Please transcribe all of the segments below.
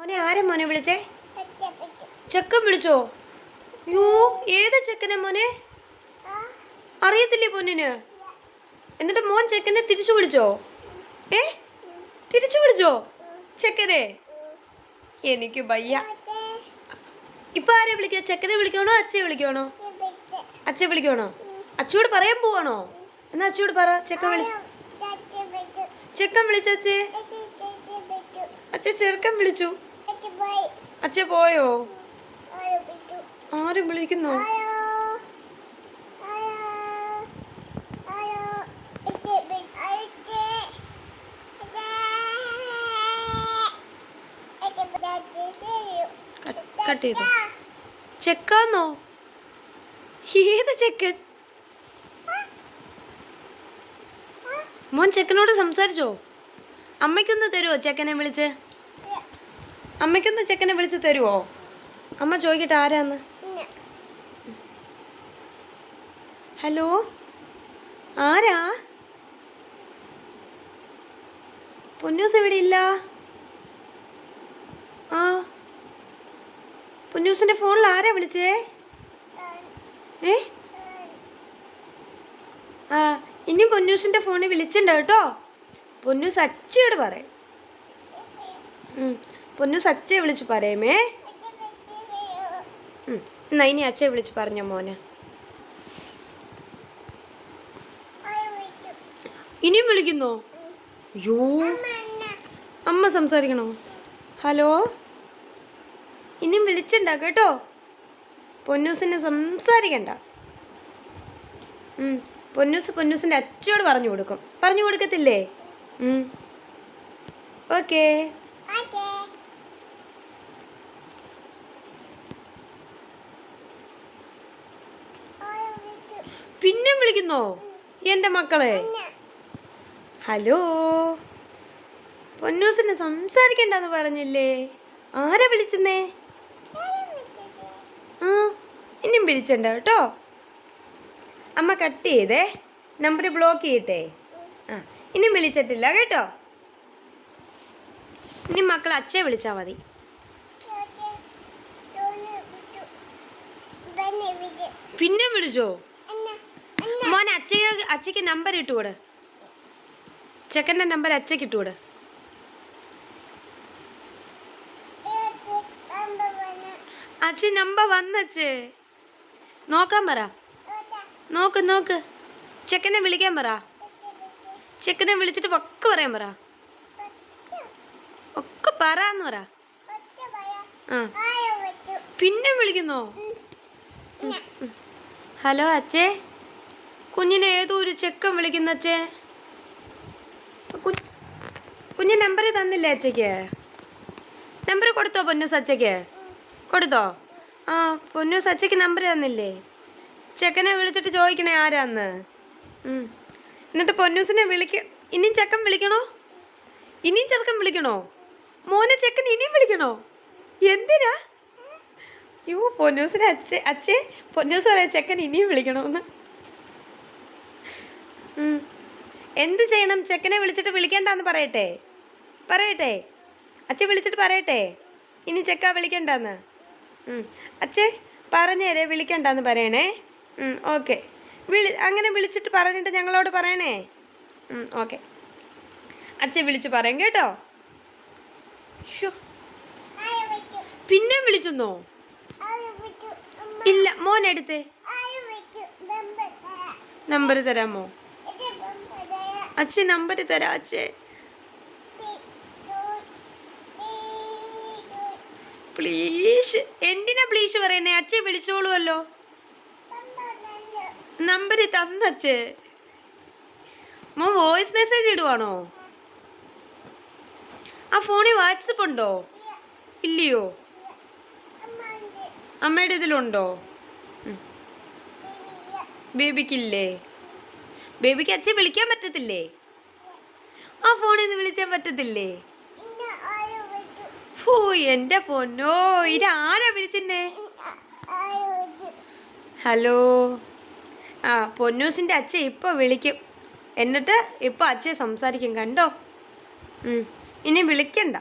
മോനെ ആരെ മോനെ വിളിച്ചേ? ചെക്കൻ വിളിച്ചോ? യോ ഏതാ ചെക്കനെ മോനെ? അറിയത്തില്ലേ പൊന്നിന്? എന്നിട്ട് മോൻ ചെക്കനെ തിരിച്ചു വിളിച്ചോ? തിരിച്ചു വിളിച്ചോ ചെക്കനെ? എനിക്ക് വയ്യ. ഇപ്പൊ ആരെ വിളിക്ക? ചെക്കനെ വിളിക്കണോ അച്ഛയെ വിളിക്കണോ? അച്ഛയെ വിളിക്കണോ? അച്ഛയോട് പറയാൻ പോവാണോ? എന്നാ അച്ഛയോട് പറ. ചെക്കൻ വിളിച്ചു. ചെക്കൻ വിളിച്ചേ. അച്ഛ ചെറുക്കൻ വിളിച്ചു. അച്ഛ പോയോ? ആരും വിളിക്കുന്നോ? കട്ട് ചെയ്തോ? ചെക്കാന്നോ? ഏത് ചെക്കൻ? മോൻ ചെക്കനോട് സംസാരിച്ചോ? അമ്മയ്ക്കൊന്ന് തരുമോ ചെക്കനെ വിളിച്ച്? അമ്മയ്ക്കൊന്ന് ചെക്കനെ വിളിച്ച് തരുമോ? അമ്മ ചോദിക്കട്ടെ ആരാന്ന്. ഹലോ, ആരാ? പൊന്നൂസ് ഇവിടെ ഇല്ല. ആ, പൊന്നൂസിന്റെ ഫോണിൽ ആരാ വിളിച്ചേ? ആ, ഇനി പൊന്നൂസിന്റെ ഫോണിൽ വിളിച്ചിട്ടുണ്ടോ കേട്ടോ? പൊന്നൂസ് അച്ഛയോട് പറയും. പൊന്നൂസ് അച്ഛയെ വിളിച്ച് പറയമേ. എന്നാ ഇനി അച്ഛയെ വിളിച്ച് പറഞ്ഞോ മോന്. ഇനിയും വിളിക്കുന്നോ? യോ, അമ്മ സംസാരിക്കണോ? ഹലോ, ഇനിയും വിളിച്ചിട്ടുണ്ടോ കേട്ടോ? പൊന്നൂസിനെ സംസാരിക്കണ്ട. പൊന്നൂസിന്റെ അച്ഛയോട് പറഞ്ഞു കൊടുക്കും. പറഞ്ഞു കൊടുക്കത്തില്ലേ? ഓക്കേ. പിന്നെ വിളിക്കുന്നോ എന്റെ മക്കളെ? ഹലോ, പൊന്നൂസിനെ സംസാരിക്കണ്ടെന്ന് പറഞ്ഞില്ലേ? ആരാ വിളിച്ചെന്നേ? ആ, ഇനിയും വിളിച്ചിട്ടുണ്ടോ കേട്ടോ? അമ്മ കട്ട് ചെയ്തേ, നമ്പർ ബ്ലോക്ക് ചെയ്യട്ടെ. ആ, ഇനിയും വിളിച്ചിട്ടില്ല കേട്ടോ? ഇനി മക്കൾ അച്ഛയെ വിളിച്ചാൽ മതി. പിന്നെ വിളിച്ചോ? മോനെ അച്ഛക്ക് നമ്പർ ഇട്ടുകൂടെ? ചെക്കൻ്റെ നമ്പർ അച്ഛക്ക് ഇട്ടുകൂടെ? അച്ഛ നമ്പർ വന്നച്ചേ, നോക്കാൻ പറ. നോക്ക് ചെക്കനെ വിളിക്കാൻ പറ. ചെക്കനെ വിളിച്ചിട്ട് ഒക്കെ പറയാൻ പറ. ഒക്കെ പറയാന്ന് പറ. ആ, പിന്നെ വിളിക്കുന്നോ? ഹലോ അച്ഛേ, കുഞ്ഞിനെ ഏതോ ഒരു ചെക്കൻ വിളിക്കുന്ന അച്ഛേ. കുഞ്ഞ് നമ്പർ തന്നില്ലേ അച്ഛക്ക്? നമ്പർ കൊടുത്തോ പൊന്നൂസ് അച്ഛക്ക്? കൊടുത്തോ? ആ, പൊന്നൂസ് അച്ഛക്ക് നമ്പർ തന്നില്ലേ? ചെക്കനെ വിളിച്ചിട്ട് ചോദിക്കണേ ആരാന്ന്. എന്നിട്ട് പൊന്നൂസിനെ ഇനിയും ചെക്കൻ വിളിക്കണോ? ഇനിയും ചെറുക്കൻ വിളിക്കണോ? മോനെ ചെക്കൻ ഇനിയും വിളിക്കണോ? എന്തിനാ? യോ, പൊന്നൂസിനെ അച്ഛേ പൊന്നൂസ് പറയാ ചെക്കൻ ഇനിയും വിളിക്കണമെന്ന്. എന്ത് ചെയ്യണം? ചെക്കനെ വിളിച്ചിട്ട് വിളിക്കണ്ടെന്ന് പറയട്ടെ? അച്ഛ വിളിച്ചിട്ട് പറയട്ടെ ഇനി ചെക്ക വിളിക്കണ്ടെന്ന്? അച്ഛേ പറഞ്ഞേരെ വിളിക്കണ്ടെന്ന് പറയണേ. ഓക്കെ, അങ്ങനെ വിളിച്ചിട്ട് പറഞ്ഞിട്ട് ഞങ്ങളോട് പറയണേ. ഓക്കെ, അച്ഛ വിളിച്ച് പറയാം കേട്ടോ? പിന്നെ വിളിച്ചെന്നോ? ഇല്ല, മോനെടുത്തേ. നമ്പർ തരാമോ? അച്ഛ നമ്പർ തരാം അച്ഛേ. പ്ലീസ്. എന്തിനാ പ്ലീസ് പറയണേ? അച്ഛയെ വിളിച്ചോളുമല്ലോ. നമ്പർ തന്നച്ഛേ. മോ വോയിസ് മെസ്സേജ് ഇടുവാണോ? ആ ഫോണിൽ വാട്സപ്പ് ഉണ്ടോ? ഇല്ലയോ? അമ്മയുടെ ഇതിലുണ്ടോ? ബേബിക്കില്ലേ? ബേബിക്ക് അച്ഛയെ വിളിക്കാൻ പറ്റത്തില്ലേ? ആ ഫോണിൽ നിന്ന് വിളിക്കാൻ പറ്റത്തില്ലേ? ഓ എൻ്റെ പൊന്നോ, ഇതാരാ വിളിച്ചെന്നെ? ഹലോ, ആ പൊന്നൂസിൻ്റെ അച്ഛൻ ഇപ്പോൾ വിളിക്കും. എന്നിട്ട് ഇപ്പോൾ അച്ഛൻ സംസാരിക്കും കണ്ടോ? ഇനി വിളിക്കണ്ട.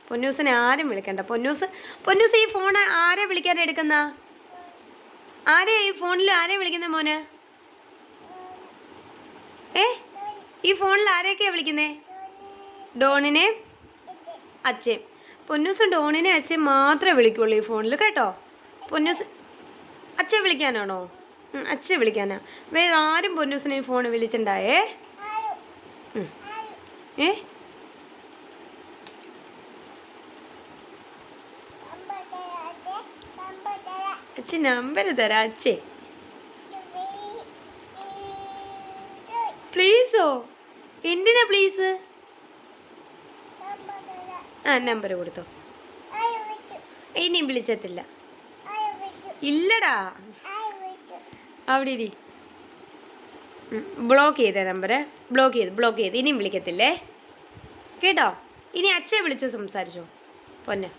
പൊന്നൂസിനെ ആരും വിളിക്കണ്ട. പൊന്നൂസ് ഈ ഫോൺ ആരെ വിളിക്കാൻ എടുക്കുന്ന? ആരെ ഈ ഫോണിൽ ആരെ വിളിക്കുന്ന മോന്? ഈ ഫോണിൽ ആരെയൊക്കെയാ വിളിക്കുന്നേ? ഡോണിനെ, അച്ഛൻ. പൊന്നൂസ് ഡോണിനെ അച്ഛൻ മാത്രമേ വിളിക്കുള്ളൂ ഈ ഫോണിൽ കേട്ടോ. പൊന്നൂസ് അച്ഛൻ വിളിക്കാനാണോ? അച്ഛൻ വിളിക്കാനാ. വേറെ ആരും പൊന്നൂസിനെ ഈ ഫോൺ വിളിച്ചിട്ടുണ്ടായേ? അച്ഛൻ നമ്പർ തരാം അച്ഛേ. പ്ലീസോ? എന്തിനാ പ്ലീസ്? നമ്പർ കൊടുത്തോ. ഇനിയും വിളിച്ചത്തില്ല. ഇല്ലടാ, അവിടെ ഇരി. ബ്ലോക്ക് ചെയ്തേ നമ്പര്. ബ്ലോക്ക് ചെയ്ത് ഇനിയും വിളിക്കത്തില്ലേ കേട്ടോ. ഇനി അച്ഛയെ വിളിച്ച് സംസാരിച്ചോ പൊന്നെ.